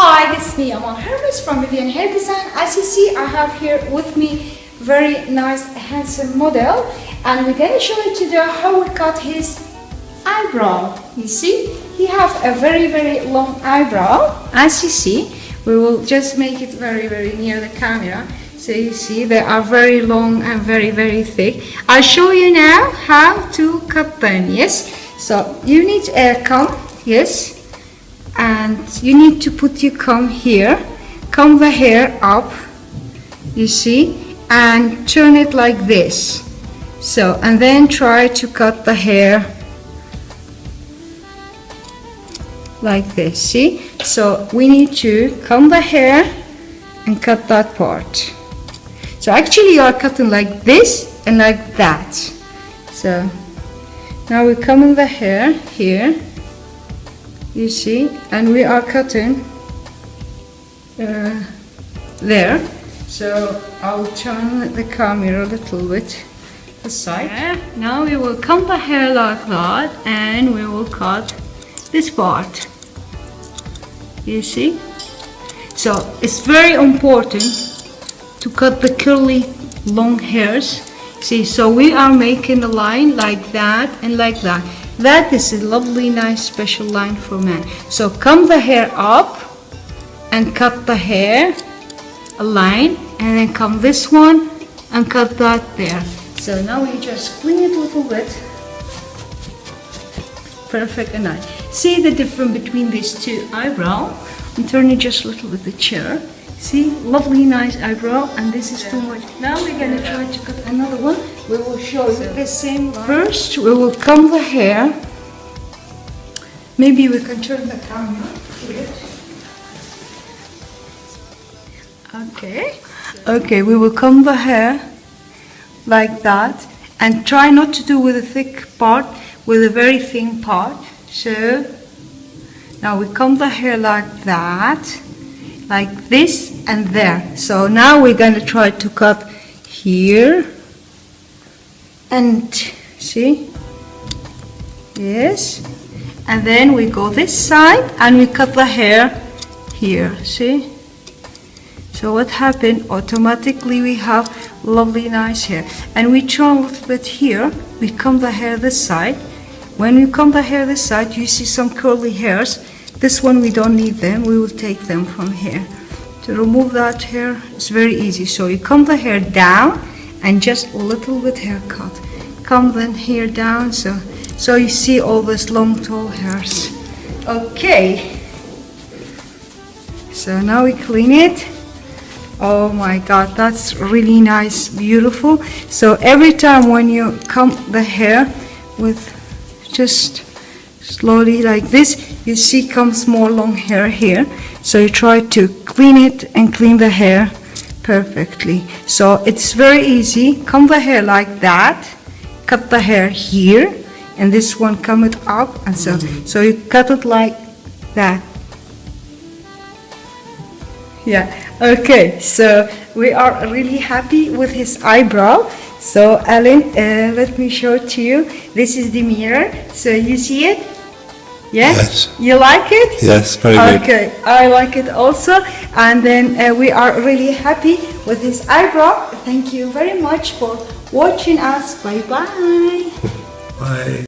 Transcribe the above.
Hi, this is me, Amal Hermuz from Vivian Hair Design. As you see, I have here with me very nice, handsome model, and we're going to show you today how we cut his eyebrow. You see, he have a very long eyebrow. As you see, we will just make it very near the camera. So you see, they are very long and very thick. I'll show you now how to cut them. Yes. So you need a comb. Yes. And you need to put your comb here, comb the hair up, you see, and turn it like this. So, and then try to cut the hair like this, see? So we need to comb the hair and cut that part. So actually you are cutting like this and like that. So now we're combing the hair here. You see, and we are cutting there. So I'll turn the camera a little bit aside. Yeah. Now we will comb the hair like that, and we will cut this part. You see? So it's very important to cut the curly long hairs. See, so we are making a line like that and like that. That is a lovely, nice, special line for men. So comb the hair up and cut the hair, a line, and then comb this one and cut that there. So now we just clean it a little bit. Perfect and nice. See the difference between these two eyebrows? I'm turning just a little bit the chair. See, lovely, nice eyebrow, and this is too much. Now we're gonna try to cut another one. We will show you the same line. First, we will comb the hair. Maybe we can turn the camera here. Okay, we will comb the hair like that, and try not to do with a thick part, with a very thin part. So now we comb the hair like that, like this and there. So now we're going to try to cut here, and see, yes, and then we go this side and we cut the hair here, see. So what happened, automatically we have lovely nice hair, and we turn a little bit here, we comb the hair this side. When we comb the hair this side, you see some curly hairs. This one we don't need them, we will take them from here. To remove that hair, it's very easy. So you comb the hair down and just a little bit haircut. Comb the hair down, so you see all these long tall hairs. Okay. So now we clean it. Oh my God, that's really nice, beautiful. So every time when you comb the hair with just slowly like this, you see comes more long hair here. So you try to clean it and clean the hair perfectly. So it's very easy. Comb the hair like that, cut the hair here, and this one comb it up, and so you cut it like that. Yeah, okay, so we are really happy with his eyebrow. So Alan, let me show it to you. This is the mirror, so you see it? Yes? You like it? Yes, very good. Okay, I like it also. And then we are really happy with his eyebrow. Thank you very much for watching us. Bye-bye. Bye.